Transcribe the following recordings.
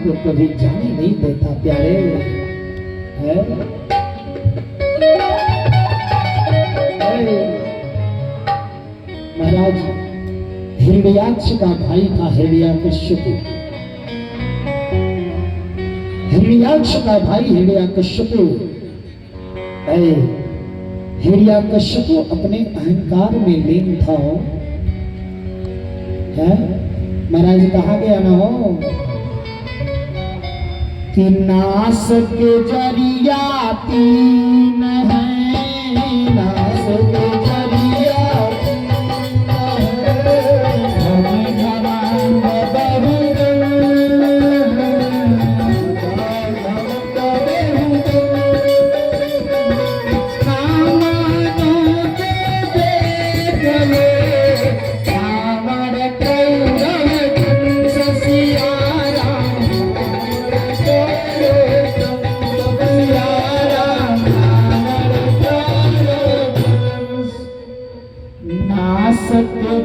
को कभी जाने नहीं देता प्यारे है। महाराज हिरण्याक्ष का भाई था हिरण्याकश्यप। हिरण्याक्ष का भाई हिरण्याकश्यप। हिरण्याकश्यप अपने अहंकार में लीन था है। महाराज कहा गया ना हो कि नास के जरिया तीन है, नास के जरिया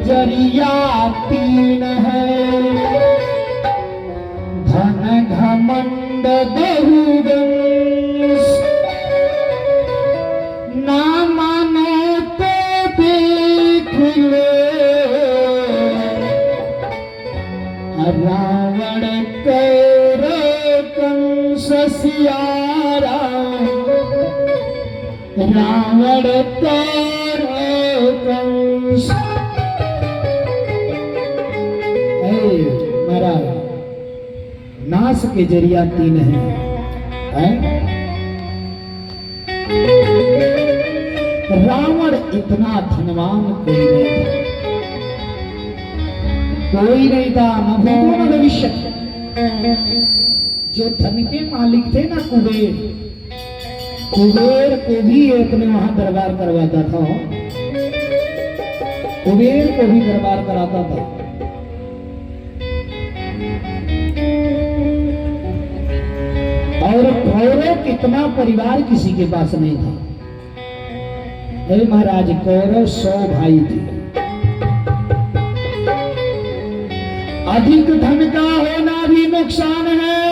जरिया तीन है, धन घमंड बहुवंश, ना मानो तो देख ले रावण कौरव कंस सियारा, रावण कौरव कंस। नास के जरिया तीन है? रावण इतना धनवान कोई नहीं था, कोई नहीं था न भूतो न भविष्य। जो धन के मालिक थे ना कुबेर, कुबेर को भी अपने वहां दरबार करवाता था, कुबेर को भी दरबार कराता था। और कौरव कितना परिवार किसी के पास नहीं था। महाराज कौरव 100 भाई थे। अधिक धन का होना भी नुकसान है,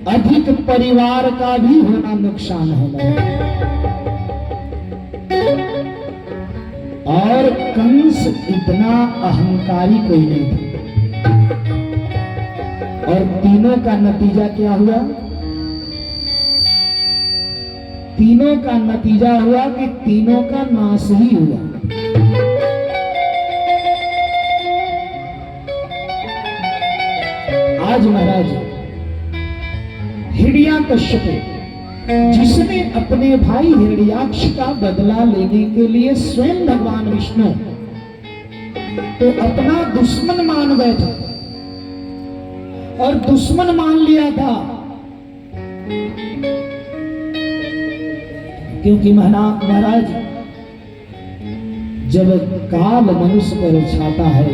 अधिक परिवार का भी होना नुकसान है। और कंस इतना अहंकारी कोई नहीं था। और तीनों का नतीजा क्या हुआ? तीनों का नतीजा हुआ कि तीनों का नाश ही हुआ। आज महाराज हिरण्याकश्यप जिसने अपने भाई हिरण्याक्ष का बदला लेने के लिए स्वयं भगवान विष्णु तो अपना दुश्मन मान बैठा और दुश्मन मान लिया था, क्योंकि महाराज जब काल मनुष्य पर छाता है,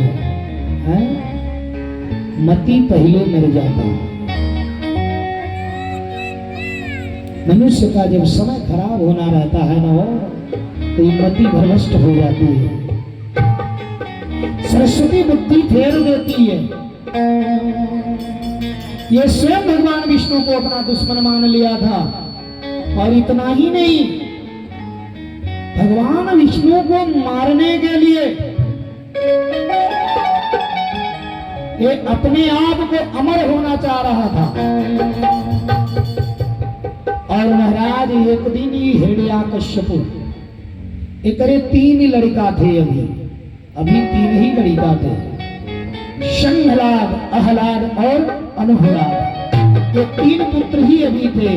मति पहले मर जाता है। मनुष्य का जब समय खराब होना रहता है ना तो ये मति भ्रष्ट हो जाती है। सरस्वती बुद्धि फेर देती है। ये स्वयं भगवान विष्णु को अपना दुश्मन मान लिया था। और इतना ही नहीं, भगवान विष्णु को मारने के लिए ये अपने आप को अमर होना चाह रहा था। और महाराज एक दिन ही हिरण्याकश्यप एकरे 3 लड़का थे। अभी 3 ही लड़का थे, शंखलाद, अहलाद और अनुहलाद। ये 3 पुत्र ही अभी थे।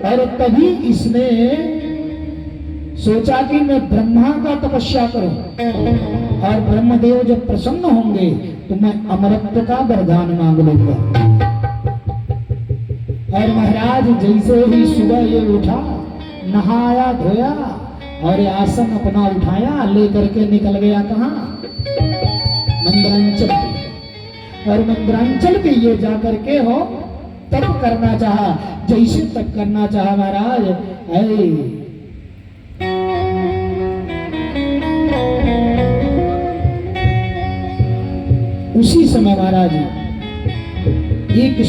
और तभी इसने सोचा कि मैं ब्रह्मा का तपस्या करूं और ब्रह्मदेव जब प्रसन्न होंगे तो मैं अमरत्व का वरदान मांग लूंगा। और महाराज जैसे ही सुबह ये उठा, नहाया धोया और आसन अपना उठाया, लेकर के निकल गया कहाँ? मंदरांचल पे। और मंदरांचल पे ये जाकर के हो तप करना चाहा। जैसे तप करना चाहा महाराज, उसी समय महाराज एक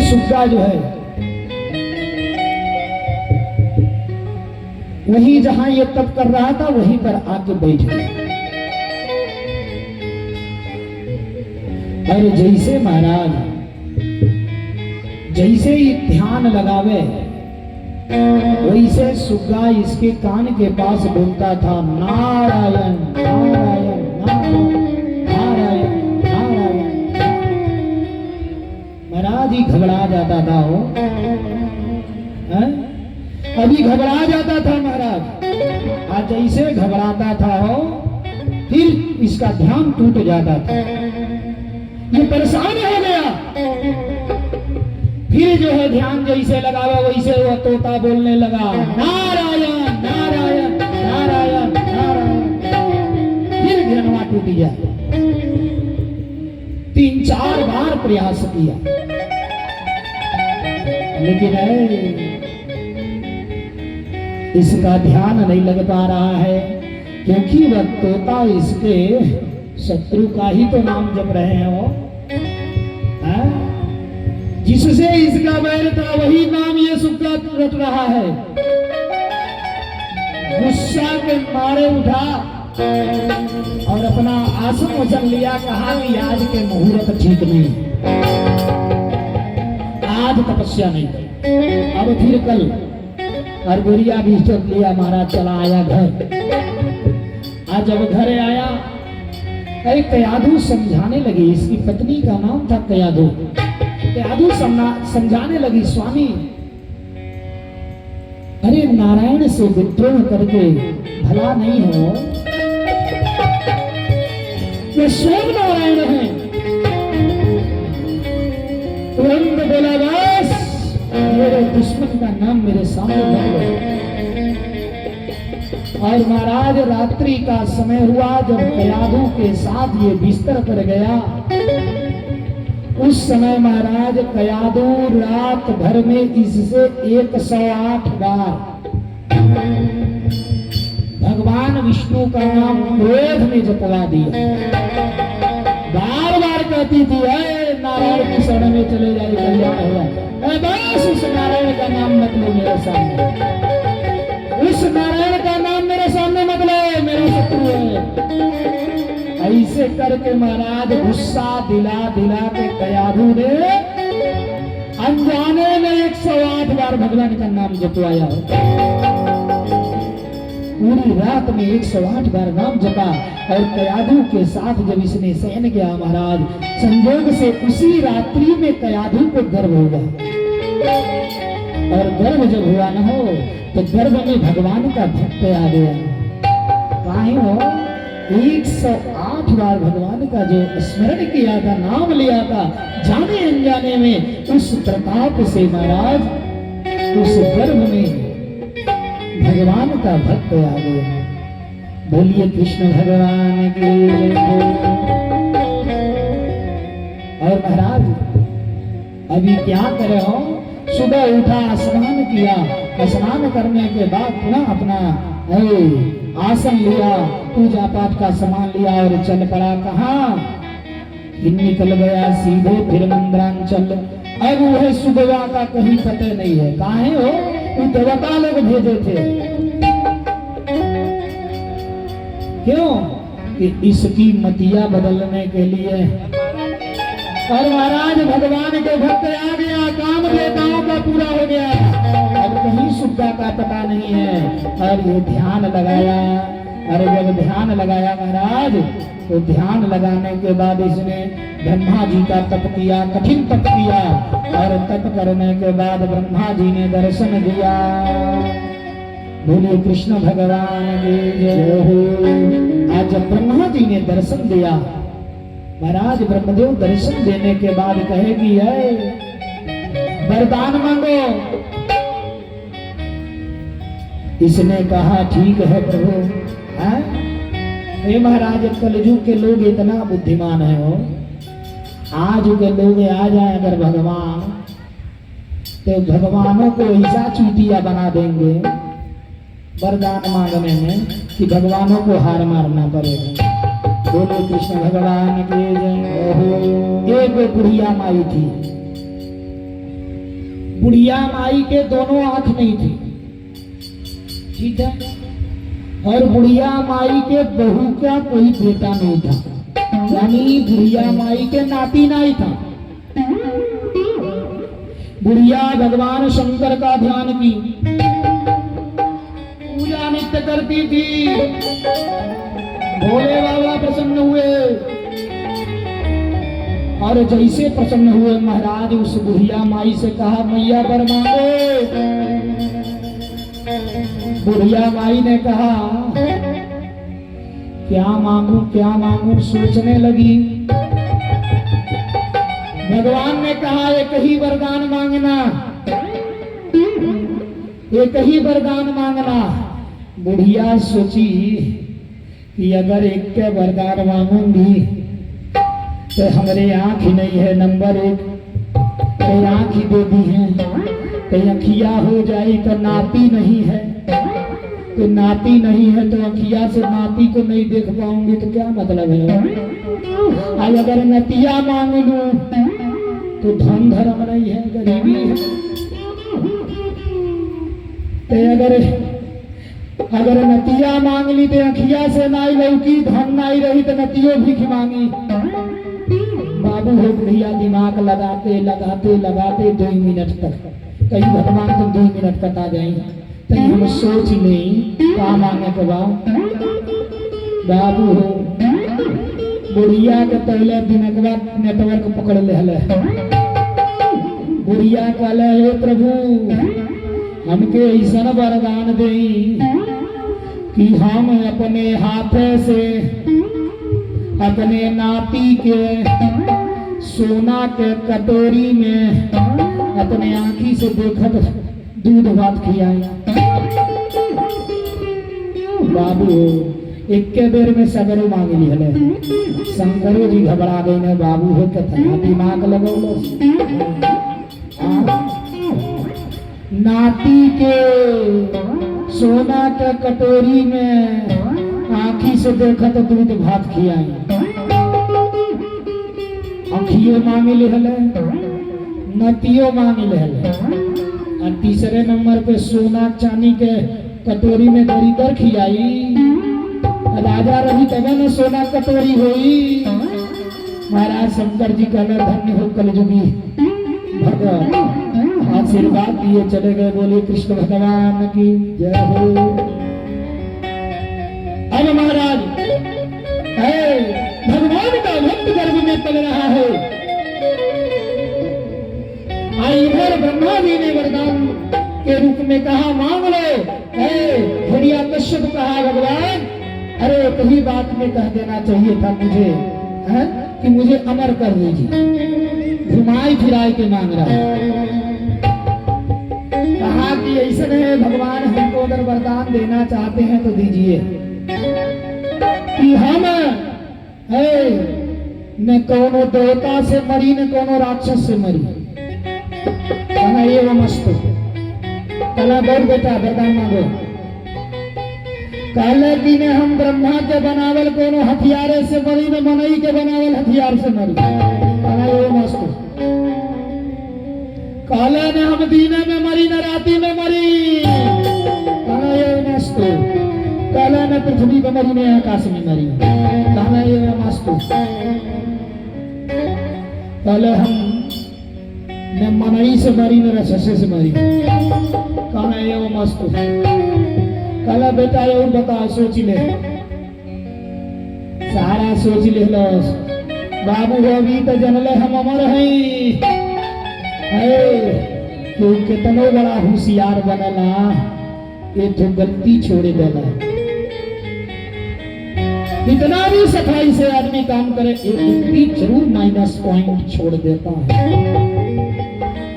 सुग्गा जो है वहीं जहां ये तप कर रहा था वहीं पर आके बैठ गया। और जैसे महाराज जैसे ही ध्यान लगावे वैसे सुग्गा इसके कान के पास बोलता था नारायण नारायण नारायण नारायण नारायण। महाराज ही घबरा जाता था वो, अभी घबरा जाता था महाराज। आज जैसे घबराता था हो फिर इसका ध्यान टूट जाता था, ये परेशान हो गया। फिर जो है ध्यान जैसे लगावा वैसे वो तोता बोलने लगा नारायण नारायण नारायण नारायण। फिर ध्यानवा टूट गया। 3-4 बार प्रयास किया लेकिन इसका ध्यान नहीं लग पा रहा है, क्योंकि वह तोता इसके शत्रु का ही तो नाम जप रहे हो। जिससे इसका बैर था वही नाम ये सुग्गा रट रहा है। गुस्सा के मारे उठा और अपना आसन वचन लिया, कहा कि आज के मुहूर्त ठीक नहीं, आज तपस्या नहीं, अब फिर कल। और गुड़िया भी चल लिया, महाराज चला आया घर। आज जब घर आया अरे कयाधु समझाने लगी, इसकी पत्नी का नाम था कयाधु। कयाधु समझाने लगी स्वामी अरे नारायण से विद्रोह करके भला नहीं हो, वे स्वयं नारायण है। तुरंत बोला बस मेरे दुश्मन का नाम मेरे सामने मत। और महाराज रात्रि का समय हुआ जब कयाधु के साथ ये बिस्तर पर गया, उस समय महाराज कयाधु रात भर में इससे 108 बार भगवान विष्णु का नाम क्रोध में जपवा दिया। बार बार कहती थी नारायण की शरण में चले जाए कल्याण हुआ। बस उस नारायण का नाम मत लो मेरे सामने, उस नारायण का नाम मेरे सामने मत लो, मेरा शत्रु है। ऐसे करके महाराज गुस्सा दिला दिला के कयाधु ने अनजाने में 108 बार भगवान का नाम जपवाया। पूरी रात में 108 बार नाम जपा। और कयाधु के साथ जब इसने शयन किया महाराज, संयोग से उसी रात्रि में कयाधु को गर्भ हुआ। और गर्भ जब हुआ न हो तो गर्भ में भगवान का भक्त आ गया। काहे हो 108 बार भगवान का जो स्मरण किया था, नाम लिया था, जाने अनजाने में उस प्रताप से महाराज उस गर्भ में भगवान का भक्त आ गया। बोलिए कृष्ण भगवान की। और महाराज अभी क्या करे हो, सुबह उठा, स्नान किया, स्नान करने के बाद पुनः अपना आसन लिया, पूजा पाठ का सामान लिया और चल पड़ा। कहाँ निकल गया सीधे फिर मंदिरांचल। अब वह सुगवा का कहीं पता नहीं है, कहाँ है वो देवता लोग भेजे थे। क्यों कि इसकी मतिया बदलने के लिए। और महाराज भगवान के भक्त आ गया, काम देवताओं का पूरा हो गया, अब कहीं सुग्गा का पता नहीं है। और ये ध्यान लगाया, और जब ध्यान लगाया महाराज तो ध्यान लगाने के बाद इसने ब्रह्मा जी का तप किया, कठिन तप किया। और तप करने के बाद ब्रह्मा जी ने दर्शन दिया। बोलिए कृष्ण भगवान की जय हो। आज जब ब्रह्मा जी ने दर्शन दिया महाराज, ब्रह्मदेव दर्शन देने के बाद कहेगी है वरदान मांगो। इसने कहा ठीक है प्रभु। हे महाराज कलयुग के लोग इतना बुद्धिमान है हो, आज के लोग आ जाए अगर भगवान तो भगवानों को ऐसा चूतिया बना देंगे वरदान मांगने में कि भगवानों को हार मारना पड़ेगा। बोलो कृष्ण भगवान के जय। एक बुढ़िया माई थी, बुढ़िया माई के दोनों आंख नहीं थी, ठीक है, और बुढ़िया माई के बहू का कोई बेटा नहीं था, यानी बुढ़िया माई के नाती नहीं था। बुढ़िया भगवान शंकर का ध्यान की पूजा नित्य करती थी। भोले बाबा प्रसन्न हुए, और जैसे प्रसन्न हुए महाराज उस बुढ़िया माई से कहा मैया वर मांगो। बुढ़िया माई ने कहा क्या मांगू सोचने लगी। भगवान ने कहा एक ही वरदान मांगना, एक ही वरदान मांगना। बुढ़िया सोची कि अगर एक के वरदान मांगूंगी तो हमारे आंख ही नहीं है, नंबर एक तो आंख ही दे दी है, तो अखिया हो जाए तो नाती नहीं है, तो नाती नहीं है तो अखिया से नाती को नहीं देख पाऊंगी तो क्या मतलब है। आज अगर नतिया मांग लूं तो धन धर्म नहीं है, गरीबी है। तो अगर नतिया मांग ली तो अखिया से नाई लौकी, धन नाई रही तो नतियो भीख मांगी। बाबू हो बुढ़िया दिमाग लगाते लगाते लगाते 2 मिनट तक, कहीं भगवान तुम 2 मिनट कटा जाए, कहीं हम सोच नहीं क्या मांगे के बाद। बाबू हो बुढ़िया के पहले दिन के बाद नेटवर्क पकड़ ले। बुढ़िया कहले हे प्रभु हमके ऐसा वरदान दे कि हम अपने हाथे से अपने नाती के सोना के कटोरी में अपने आंखी से देखत दूध भात खियाए। बाबू एक के बेर में सगरो मांग लिहले। शंकरो जी घबरा गए ने, बाबू हो कितना दिमाग लगौलो। नाती के सोना के कटोरी में आंखी से देखत दूध भात खियाई, आंखियों मांग लिहले, नतियों मांग लिहले, और तीसरे नंबर पे सोना चांदी के कटोरी में दरिदर खियाई। राजा रही तबे न सोना कटोरी हुई। महाराज शंकर जी कहले धन्य हो कलयुगी भगत, आशीर्वाद दिए चले गए। बोले कृष्ण भगवान की जय हो। अब महाराज भगवान का भक्त गर्भ में पल रहा है। इधर ब्रह्मा जी ने वरदान के रूप में कहा मांग लो। घड़िया कश्यप कहा भगवान अरे कहीं बात में कह देना चाहिए था मुझे, है कि मुझे अमर कर दीजिए। घुमाई फिराई के मांग रहा है। कहा कि ऐसा है भगवान हमको अगर वरदान देना चाहते हैं तो दीजिए कि हम न कोनो देवता से मरी न कोनो राक्षस से मरी। कहना ये वो मस्त कहना बोल बेटा वरदान मांगो। कहले कि ने हम ब्रह्मा के बनावल कोनो हथियारे से मरी न मनई के बनावल हथियार से मरी। कहना ये वो मस्त। कहले ने हम दीने में मरी न राती में मरी। कहना ये मस्त। कहले ने पृथ्वी पे मरी न आकाश में मरी। कहना ये मस्त। कहले हम न मनई से मरी न रससे से मरी। कहना ये मस्त। कहला बेटा और बता सोच ले। सारा सोच ले लो बाबू अभी तो जनले हम अमर हैं। तू कितनो बड़ा होशियार बनला ये तो गलती छोड़े देला। कितना भी सफाई से आदमी काम करे एक गलती जरूर माइनस पॉइंट छोड़ देता है।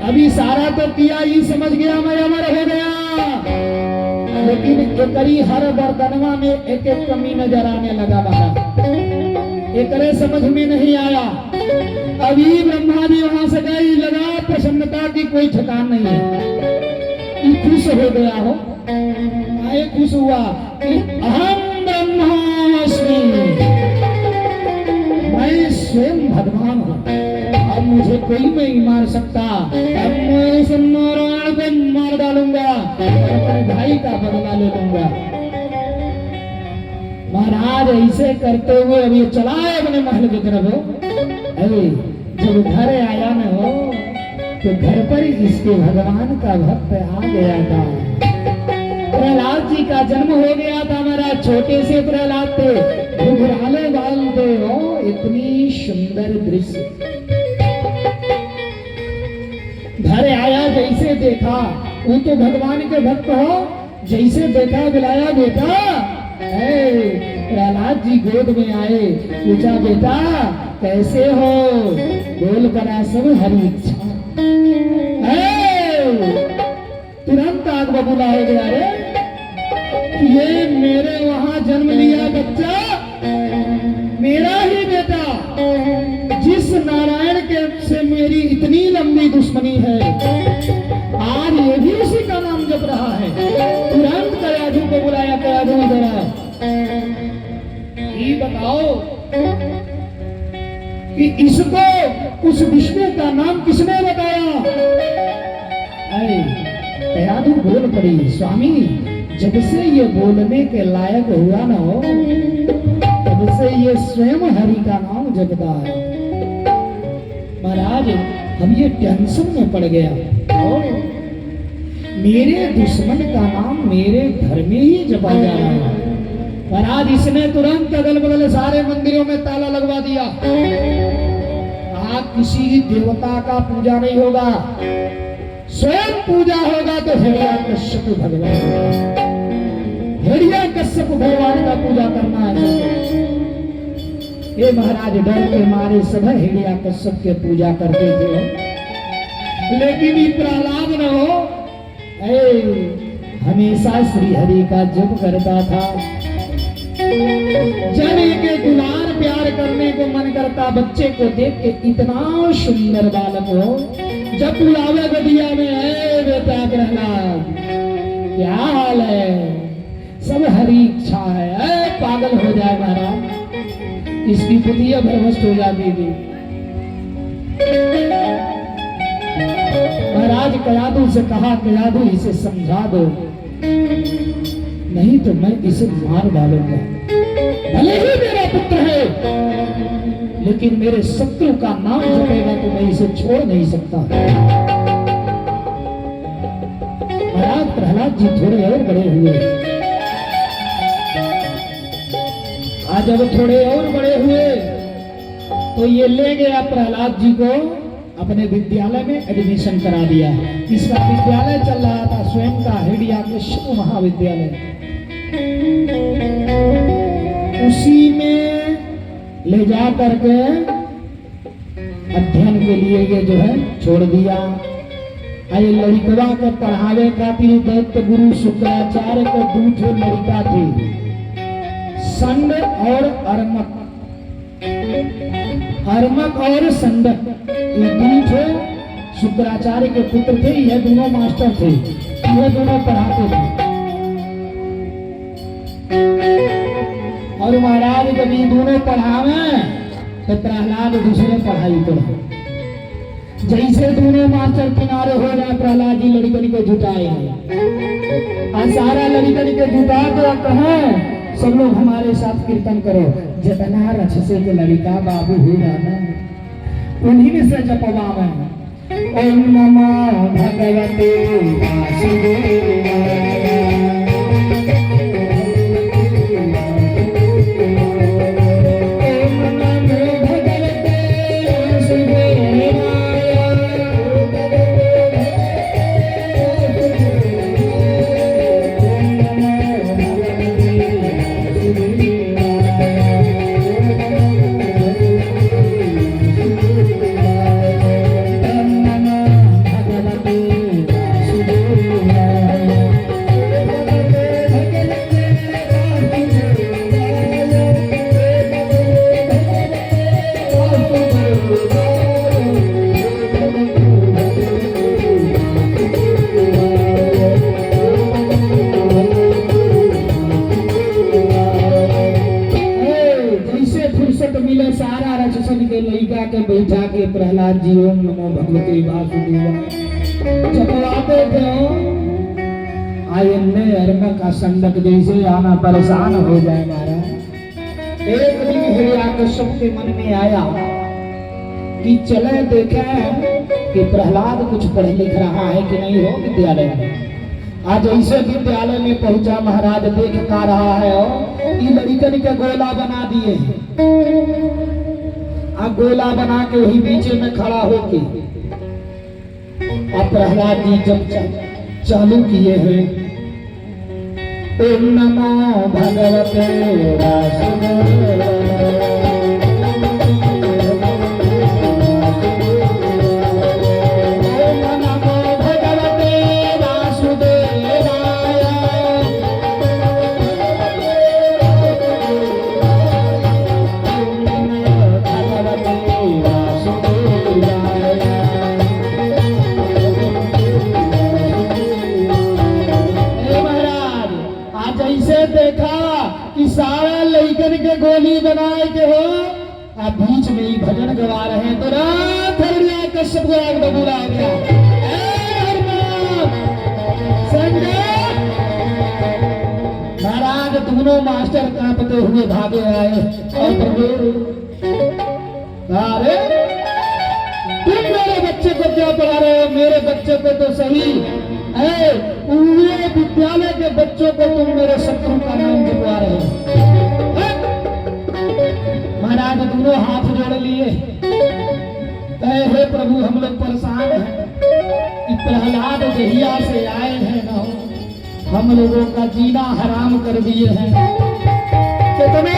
अभी सारा तो किया ही समझ गया मैं अमर हो गया, लेकिन एकरी हर बर्तनवा में एक एक कमी नजर आने लगा रहा। एकरे समझ में नहीं आया। अभी ब्रह्मा जी वहां से गई लगा प्रसन्नता की कोई ठिकान नहीं है। खुश हो गया हो भय खुश हुआ कि अहम ब्रह्मास्मि, मैं स्वयं भगवान हूँ, अब मुझे कोई नहीं मार सकता। अब मैं इस नारायण को मार डालूंगा और अपने भाई का बदला ले लूंगा। महाराज ऐसे करते हुए अब ये चला अपने महल की तरफ। अरे जब घर आया न हो तो घर पर इसके भगवान का भक्त आ गया था। प्रहलाद जी का जन्म हो गया था। मेरा छोटे से प्रहलाद थे, घुघराले बाल थे, हो इतनी सुंदर दृश्य। घर आया, जैसे देखा, वो तो भगवान के भक्त हो, जैसे देखा बुलाया, बेटा। प्रहलाद जी गोद में आए, पूछा बेटा कैसे हो? बोल करा सब हरी इच्छा। तुरंत आग बबूला हो गया, रे ये मेरे वहां जन्म लिया बच्चा मेरा ही बेटा, जिस नारायण के से मेरी इतनी लंबी दुश्मनी है, आज ये भी उसी का नाम जप रहा है। तुरंत कयाधु को बुलाया, कयाधु इधर आओ, ये बताओ कि इसको उस विष्णु का नाम किसने बताया? कयाधु बोल पड़ी, स्वामी जब से ये बोलने के लायक हुआ ना हो, तब से ये स्वयं हरि का नाम जपता है। महाराज हम ये टेंशन में पड़ गया, मेरे दुश्मन का नाम मेरे घर में ही जपा जा रहा है। महाराज इसने तुरंत अगल बगल सारे मंदिरों में ताला लगवा दिया। आप किसी देवता का पूजा नहीं होगा, स्वयं पूजा होगा तो हिरण्यकश्यप भगवान, हिरण्यकश्यप भगवान का पूजा करना है। ये महाराज डर के मारे सब हिरण्यकश्यप के पूजा करते थे, लेकिन ये प्रहलाद न हो, हमेशा श्री हरि का जप करता था। जब एक दुलार प्यार करने को मन करता, बच्चे को देख के इतना सुंदर बालक हो, जब बुलावे गदिया में, है बेटा प्रहलाद क्या हाल है? सब हरी इच्छा है, पागल हो जाए महाराज, इसकी बुद्धियां भ्रष्ट हो जाती थी। महाराज कयाधु से कहा, कयाधु इसे समझा दो, नहीं तो मैं इसे मार डालूंगा। भले ही मेरा पुत्र है, लेकिन मेरे शत्रु का नाम जपेगा तो मैं इसे छोड़ नहीं सकता। महाराज प्रहलाद जी थोड़े और बड़े हुए, आज जब थोड़े और बड़े हुए तो ये ले गया प्रहलाद जी को अपने विद्यालय में एडमिशन करा दिया। इसका विद्यालय चल रहा था स्वयं का हिरण्यकश्यप महाविद्यालय, उसी में ले जा करके अध्ययन के लिए ये जो है छोड़ दिया। अरे लड़कवा के पढ़ावे खातिर दैत्य गुरु शुक्राचार्य के दो ठो लड़का थे, संड और अर्मक, अर्मक और संडक, ये दोनों शुक्राचार्य के पुत्र थे। ये दोनों मास्टर थे, ये दोनों पढ़ाते थे। और महाराज जब ये दोनों पढ़ावे तो प्रहलाद दूसरे पढ़ाई पढ़ा। जैसे दोनों मास्टर किनारे हो जाए, प्रहलाद जी लड़कन को जुटाएंगे और सारा लड़कन के जुटा कर कहे सब लोग हमारे साथ कीर्तन करो, जितना रछ से के लड़का बाबू हो जाना उन्हीं में से जपवावे। ओम नमो भगवते वासुदेवाय, वासुदेवा। चकवाते थे आयन्ने अरम का संडक जैसे आना परेशान हो जाए महाराज। एक दिन हिरण्यकश्यप के मन में आया कि चले देखें कि प्रहलाद कुछ पढ़ लिख रहा है कि नहीं हो विद्यालय में। आज ऐसे विद्यालय में पहुंचा महाराज, देख का रहा है और ये लड़कन के गोला बना दिए हैं। अब गोला बना के वही बीच में खड़ा होके अब प्रहलाद जी जब चालू किए हैं, ओम नमो भगवते वासुदेवाय, देखा कि सारा लइकन के गोली बनाए के हो, आप बीच में ही भजन गवा रहे हैं तो रात हिरण्यकश्यप को आग बबूला आ गया। महाराज दोनों मास्टर कांपते हुए भागे आए और प्रभु, अरे तुम मेरे बच्चे को क्या पढ़ा रहे हो? मेरे बच्चे को तो सही है, पूरे विद्यालय के बच्चों को तुम मेरे शत्रु का नाम दिलवा रहे हो। महाराज दोनों हाथ जोड़ लिए, हे प्रभु हम लोग परेशान हैं कि प्रहलाद जहिया से आए हैं ना, हम लोगों का जीना हराम कर दिए हैं। कितने